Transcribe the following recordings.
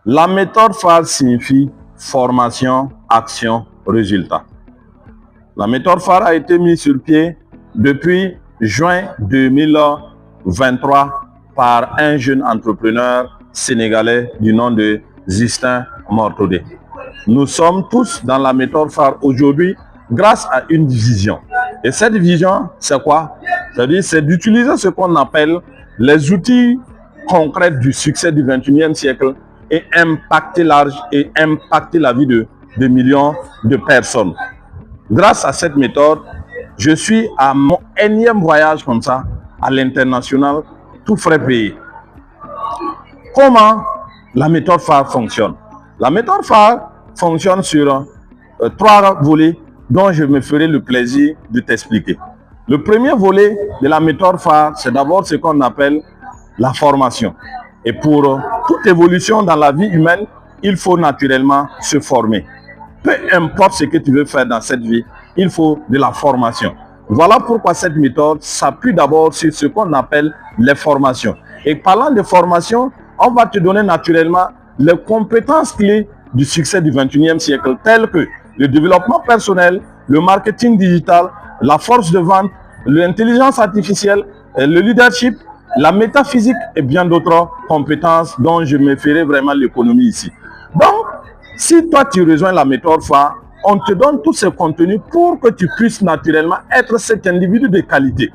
La méthode phare signifie formation, action, résultat. La méthode phare a été mise sur pied depuis juin 2023 par un jeune entrepreneur sénégalais du nom de Justin Mortodé. Nous sommes tous dans la méthode phare aujourd'hui grâce à une vision. Et cette vision, c'est quoi? C'est-à-dire, c'est d'utiliser ce qu'on appelle les outils concrets du succès du 21e siècle et impacter large et impacter la vie de millions de personnes. Grâce à cette méthode, je suis à mon énième voyage comme ça, à l'international, tout frais payé. Comment la méthode phare fonctionne? La méthode phare fonctionne sur 3 volets dont je me ferai le plaisir de t'expliquer. Le premier volet de la méthode phare, c'est d'abord ce qu'on appelle la formation. Et pour toute évolution dans la vie humaine, il faut naturellement se former. Peu importe ce que tu veux faire dans cette vie, il faut de la formation. Voilà pourquoi cette méthode s'appuie d'abord sur ce qu'on appelle les formations. Et parlant de formation, on va te donner naturellement les compétences clés du succès du 21e siècle, telles que le développement personnel, le marketing digital, la force de vente, l'intelligence artificielle, le leadership, la métaphysique et bien d'autres compétences dont je me ferai vraiment l'économie ici. Donc, si toi tu rejoins la méthode phare, on te donne tous ces contenus pour que tu puisses naturellement être cet individu de qualité.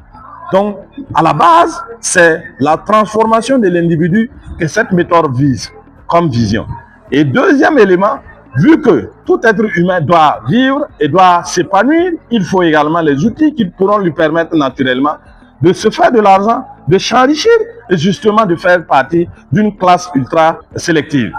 Donc, à la base, c'est la transformation de l'individu que cette méthode vise comme vision. Et deuxième élément, vu que tout être humain doit vivre et doit s'épanouir, il faut également les outils qui pourront lui permettre naturellement de se faire de l'argent, de s'enrichir et justement de faire partie d'une classe ultra sélective.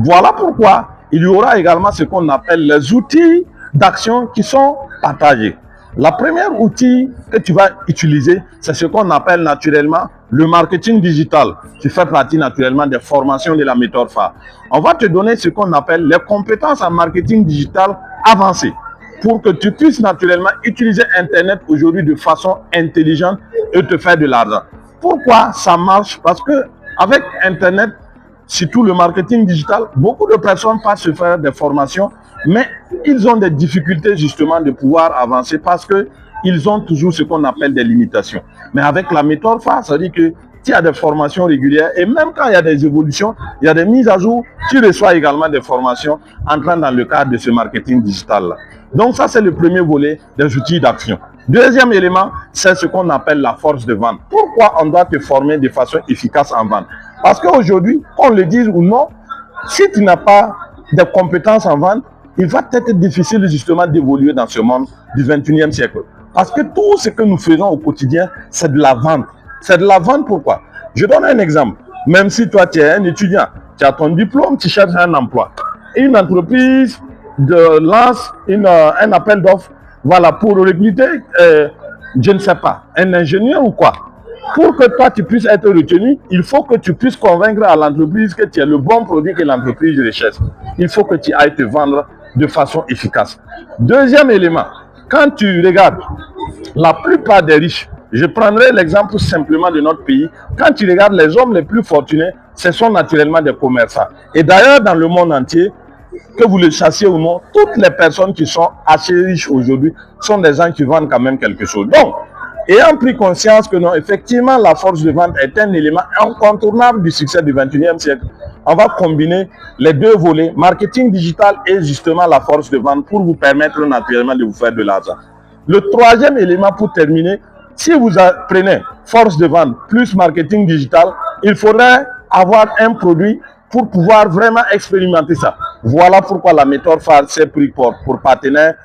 Voilà pourquoi il y aura également ce qu'on appelle les outils d'action qui sont partagés. La première outil que tu vas utiliser, c'est ce qu'on appelle naturellement le marketing digital, qui fait partie naturellement des formations de la méthode phare. On va te donner ce qu'on appelle les compétences en marketing digital avancées pour que tu puisses naturellement utiliser Internet aujourd'hui de façon intelligente et te faire de l'argent. Pourquoi ça marche? Parce que avec Internet, surtout le marketing digital, beaucoup de personnes passent se faire des formations, mais ils ont des difficultés justement de pouvoir avancer parce qu'ils ont toujours ce qu'on appelle des limitations. Mais avec la méthode phare, ça veut dire que tu as des formations régulières et même quand il y a des évolutions, il y a des mises à jour, tu reçois également des formations entrant dans le cadre de ce marketing digital-là. Donc ça, c'est le premier volet des outils d'action. Deuxième élément, c'est ce qu'on appelle la force de vente. Pourquoi on doit te former de façon efficace en vente? Parce qu'aujourd'hui, qu'on le dise ou non, si tu n'as pas de compétences en vente, il va être difficile justement d'évoluer dans ce monde du 21e siècle. Parce que tout ce que nous faisons au quotidien, c'est de la vente. C'est de la vente pourquoi? Je donne un exemple. Même si toi, tu es un étudiant, tu as ton diplôme, tu cherches un emploi. Une entreprise lance un appel d'offres, voilà, pour recruter, je ne sais pas, un ingénieur ou quoi. Pour que toi, tu puisses être retenu, il faut que tu puisses convaincre à l'entreprise que tu es le bon produit que l'entreprise recherche. Il faut que tu ailles te vendre de façon efficace. Deuxième élément, quand tu regardes la plupart des riches, je prendrai l'exemple simplement de notre pays, quand tu regardes les hommes les plus fortunés, ce sont naturellement des commerçants. Et d'ailleurs, dans le monde entier, que vous le chassiez ou non, toutes les personnes qui sont assez riches aujourd'hui sont des gens qui vendent quand même quelque chose. Donc, ayant pris conscience que non, effectivement, la force de vente est un élément incontournable du succès du 21e siècle, on va combiner les deux volets, marketing digital et justement la force de vente pour vous permettre naturellement de vous faire de l'argent. Le troisième élément pour terminer, si vous prenez force de vente plus marketing digital, il faudrait avoir un produit pour pouvoir vraiment expérimenter ça. Voilà pourquoi la méthode phare s'est pris pour partenaire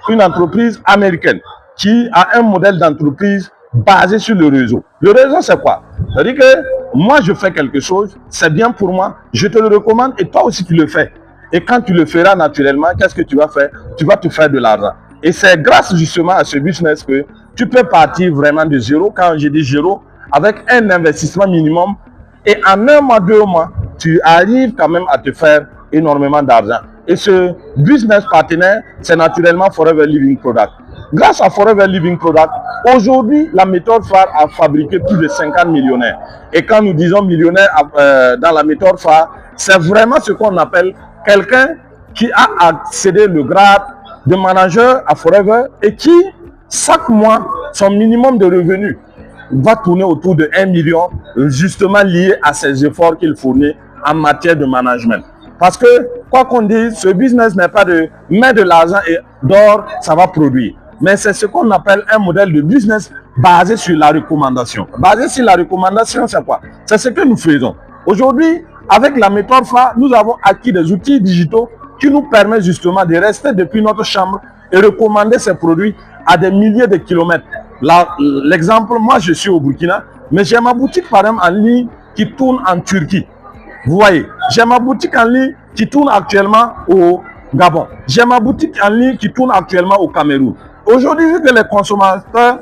une entreprise américaine qui a un modèle d'entreprise basé sur le réseau. Le réseau, c'est quoi? C'est-à-dire que moi, je fais quelque chose, c'est bien pour moi, je te le recommande et toi aussi, tu le fais. Et quand tu le feras naturellement, qu'est-ce que tu vas faire? Tu vas te faire de l'argent. Et c'est grâce justement à ce business que tu peux partir vraiment de zéro. Quand je dis zéro, avec un investissement minimum et en 1 mois, 2 mois, tu arrives quand même à te faire énormément d'argent. Et ce business partenaire, c'est naturellement Forever Living Product. Grâce à Forever Living Product, aujourd'hui, la méthode phare a fabriqué plus de 50 millionnaires. Et quand nous disons millionnaire dans la méthode phare, c'est vraiment ce qu'on appelle quelqu'un qui a accédé le grade de manager à Forever et qui, chaque mois, son minimum de revenus va tourner autour de 1 million, justement lié à ses efforts qu'il fournit en matière de management. Parce que, quoi qu'on dise, ce business n'est pas de mettre de l'argent et d'or, ça va produire. Mais c'est ce qu'on appelle un modèle de business basé sur la recommandation. Basé sur la recommandation, c'est quoi? C'est ce que nous faisons. Aujourd'hui, avec la méthode phare, nous avons acquis des outils digitaux qui nous permettent justement de rester depuis notre chambre et recommander ces produits à des milliers de kilomètres. L'exemple, moi je suis au Burkina, mais j'ai ma boutique par exemple en ligne qui tourne en Turquie. Vous voyez, j'ai ma boutique en ligne qui tourne actuellement au Gabon. J'ai ma boutique en ligne qui tourne actuellement au Cameroun. Aujourd'hui, vu que les consommateurs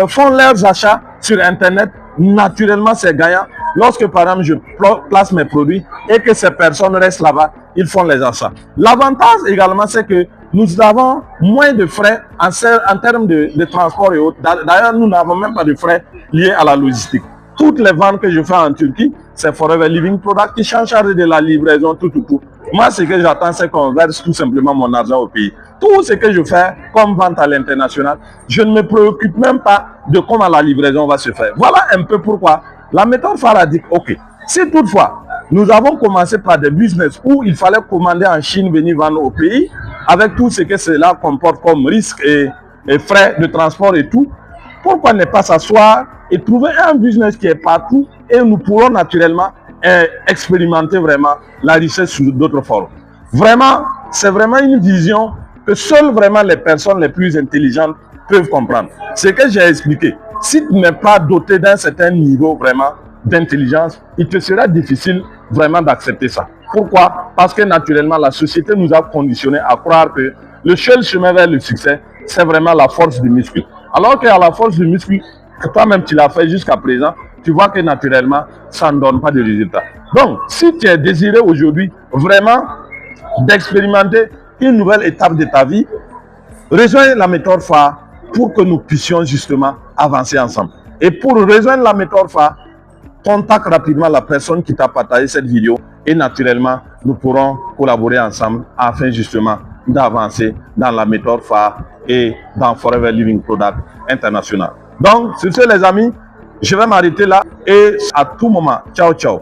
font leurs achats sur Internet, naturellement c'est gagnant. Lorsque par exemple je place mes produits et que ces personnes restent là-bas, ils font les achats. L'avantage également, c'est que nous avons moins de frais en termes de transport et autres. D'ailleurs, nous n'avons même pas de frais liés à la logistique. Toutes les ventes que je fais en Turquie, c'est Forever Living Product qui s'en charge de la livraison, tout. Moi, ce que j'attends, c'est qu'on verse tout simplement mon argent au pays. Tout ce que je fais comme vente à l'international, je ne me préoccupe même pas de comment la livraison va se faire. Voilà un peu pourquoi la méthode phare a dit, ok, si toutefois, nous avons commencé par des business où il fallait commander en Chine, venir vendre au pays, avec tout ce que cela comporte comme risque et frais de transport et tout, pourquoi ne pas s'asseoir et trouver un business qui est partout et nous pourrons naturellement expérimenter vraiment la richesse sous d'autres formes. Vraiment, c'est vraiment une vision que seules vraiment les personnes les plus intelligentes peuvent comprendre. Ce que j'ai expliqué, si tu n'es pas doté d'un certain niveau vraiment d'intelligence, il te sera difficile vraiment d'accepter ça. Pourquoi? Parce que naturellement, la société nous a conditionnés à croire que le seul chemin vers le succès, c'est vraiment la force du muscle. Alors qu'à la force du muscle, que toi-même tu l'as fait jusqu'à présent, tu vois que naturellement, ça ne donne pas de résultat. Donc, si tu es désiré aujourd'hui vraiment d'expérimenter une nouvelle étape de ta vie, rejoins la méthode phare pour que nous puissions justement avancer ensemble. Et pour rejoindre la méthode phare, contacte rapidement la personne qui t'a partagé cette vidéo et naturellement, nous pourrons collaborer ensemble afin justement d'avancer dans la méthode phare et dans Forever Living Product International. Donc, sur ce les amis, je vais m'arrêter là et à tout moment, ciao ciao.